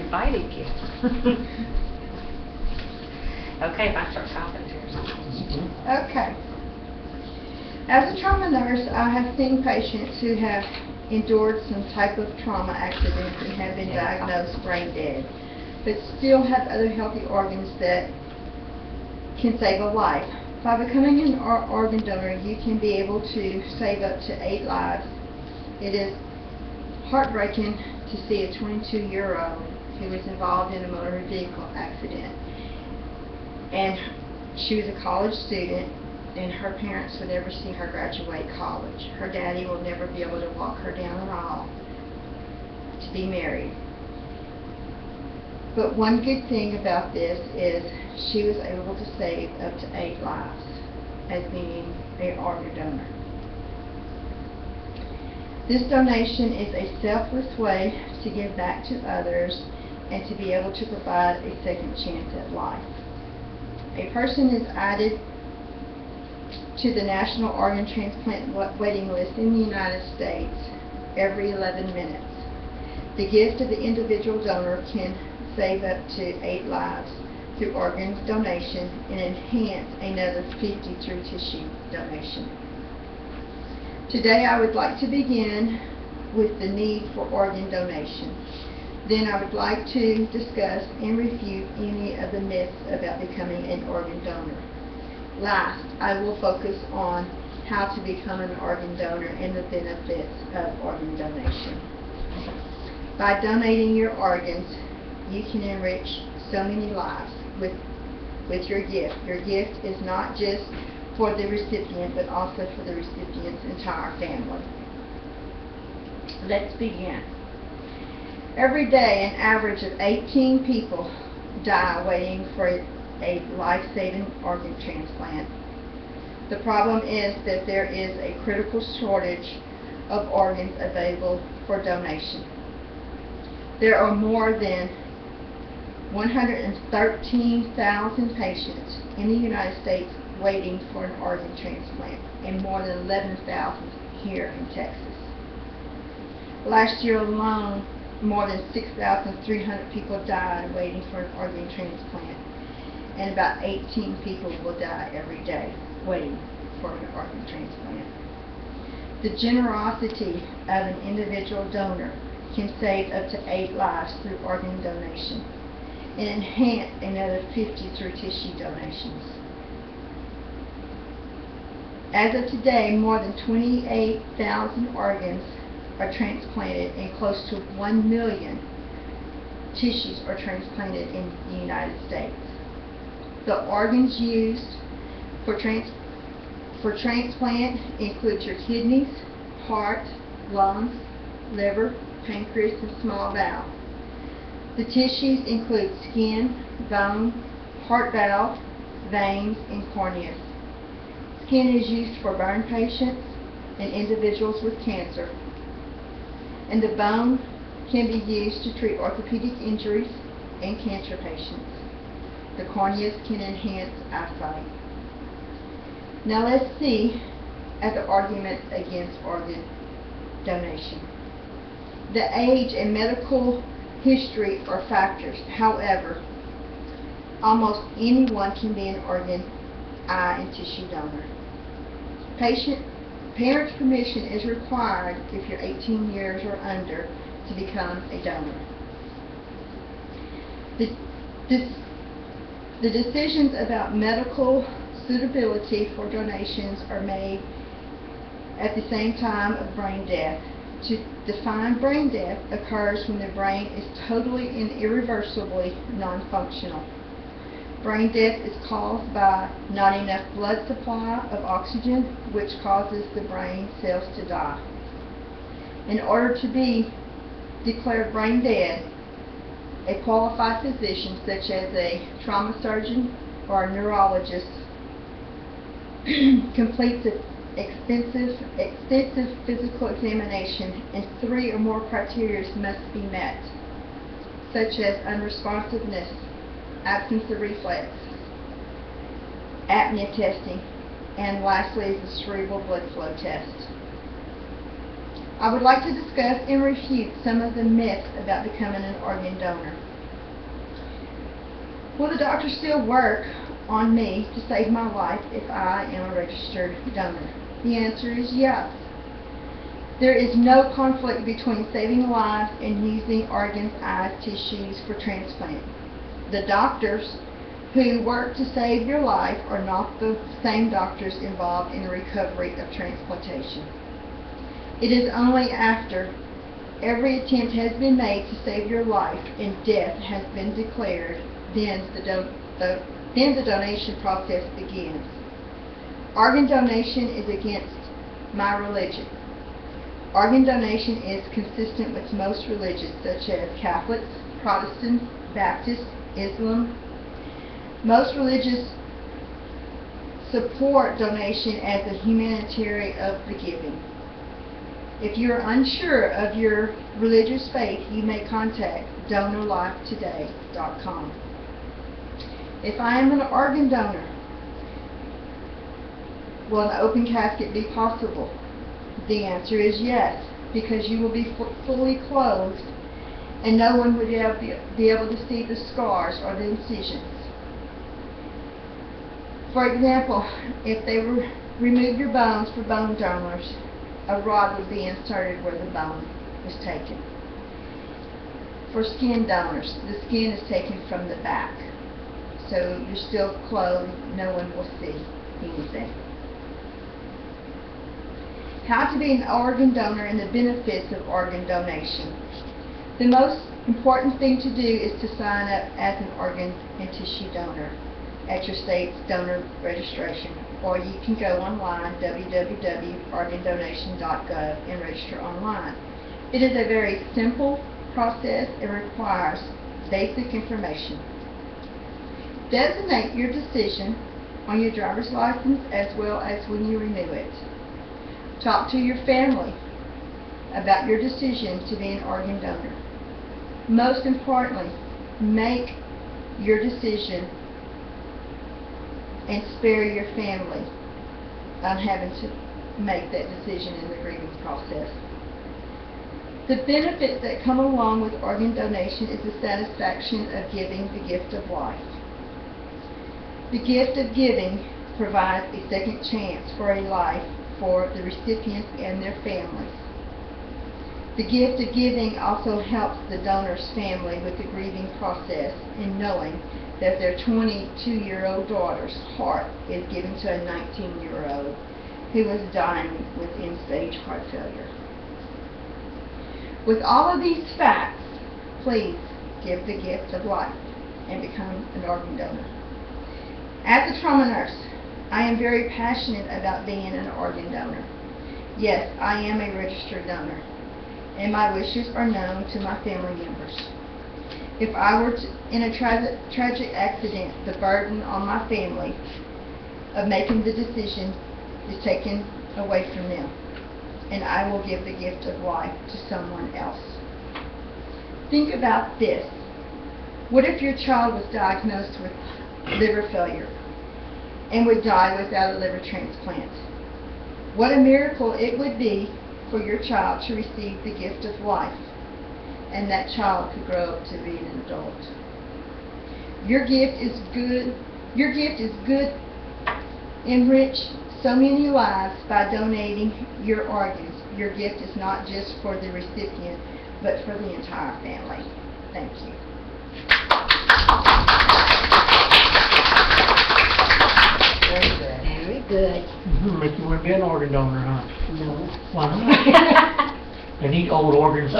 invited guests. Okay, if I start talking to yours. Okay. As a trauma nurse, I have seen patients who have endured some type of trauma accident and have been diagnosed brain dead, but still have other healthy organs that can save a life. By becoming an organ donor, you can be able to save up to 8 lives. It is heartbreaking to see a 22-year-old who was involved in a motor vehicle accident, and she was a college student, and her parents would never see her graduate college. Her daddy will never be able to walk her down the aisle to be married. But one good thing about this is she was able to save up to 8 lives as being an organ donor. This donation is a selfless way to give back to others and to be able to provide a second chance at life. A person is added to the National Organ Transplant waiting list in the United States every 11 minutes. The gift of the individual donor can save up to 8 lives through organ donation and enhance another 50 through tissue donation. Today I would like to begin with the need for organ donation. Then I would like to discuss and refute any of the myths about becoming an organ donor. Last, I will focus on how to become an organ donor and the benefits of organ donation. By donating your organs, you can enrich so many lives with your gift. Your gift is not just for the recipient, but also for the recipient's entire family. Let's begin. Every day, an average of 18 people die waiting for a life-saving organ transplant. The problem is that there is a critical shortage of organs available for donation. There are more than 113,000 patients in the United States waiting for an organ transplant, and more than 11,000 here in Texas. Last year alone, more than 6,300 people died waiting for an organ transplant, and about 18 people will die every day waiting for an organ transplant. The generosity of an individual donor can save up to 8 lives through organ donation and enhance another 50 through tissue donations. As of today, more than 28,000 organs are transplanted and close to 1 million tissues are transplanted in the United States. The organs used for transplant include your kidneys, heart, lungs, liver, pancreas, and small bowel. The tissues include skin, bone, heart valve, veins, and corneas. Skin is used for burn patients and individuals with cancer. And the bone can be used to treat orthopedic injuries and cancer patients. The corneas can enhance eyesight. Now let's see at the argument against organ donation. The age and medical history are factors. However, almost anyone can be an organ, eye, and tissue donor. Parents' permission is required if you're 18 years or under to become a donor. The decisions about medical suitability for donations are made at the same time of brain death. To define brain death occurs when the brain is totally and irreversibly non-functional. Brain death is caused by not enough blood supply of oxygen, which causes the brain cells to die. In order to be declared brain dead, a qualified physician, such as a trauma surgeon or a neurologist, completes an extensive physical examination, and 3 or more criteria must be met, such as unresponsiveness, absence of reflex, apnea testing, and lastly is the cerebral blood flow test. I would like to discuss and refute some of the myths about becoming an organ donor. Will the doctor still work on me to save my life if I am a registered donor? The answer is yes. There is no conflict between saving a life and using organs, eyes, tissues for transplant. The doctors who work to save your life are not the same doctors involved in the recovery of transplantation. It is only after every attempt has been made to save your life and death has been declared, then the donation process begins. Organ donation is against my religion. Organ donation is consistent with most religions, such as Catholics, Protestants, Baptists, Islam. Most religions support donation as a humanitarian of the giving. If you are unsure of your religious faith, you may contact DonorLifeToday.com. If I am an organ donor, will an open casket be possible? The answer is yes, because you will be fully clothed and no one would be able to see the scars or the incisions. For example, if they remove your bones for bone donors, a rod would be inserted where the bone was taken. For skin donors, the skin is taken from the back, so you're still clothed, no one will see anything. How to be an organ donor and the benefits of organ donation. The most important thing to do is to sign up as an organ and tissue donor at your state's donor registration, or you can go online, www.organdonation.gov, and register online. It is a very simple process and requires basic information. Designate your decision on your driver's license as well as when you renew it. Talk to your family about your decision to be an organ donor. Most importantly, make your decision and spare your family on having to make that decision in the grieving process. The benefits that come along with organ donation is the satisfaction of giving the gift of life. The gift of giving provides a second chance for a life for the recipients and their families. The gift of giving also helps the donor's family with the grieving process in knowing that their 22-year-old daughter's heart is given to a 19-year-old who was dying with end-stage heart failure. With all of these facts, please give the gift of life and become an organ donor. As a trauma nurse, I am very passionate about being an organ donor. Yes, I am a registered donor, and my wishes are known to my family members. If I were in a tragic accident, the burden on my family of making the decision is taken away from them, and I will give the gift of life to someone else. Think about this. What if your child was diagnosed with liver failure and would die without a liver transplant? What a miracle it would be for your child to receive the gift of life, and that child could grow up to be an adult. Your gift is good. Enrich so many lives by donating your organs. Your gift is not just for the recipient, but for the entire family. Thank you. Very good. Very good. Make you want to be an organ donor, huh? No. Why not? They need old organs.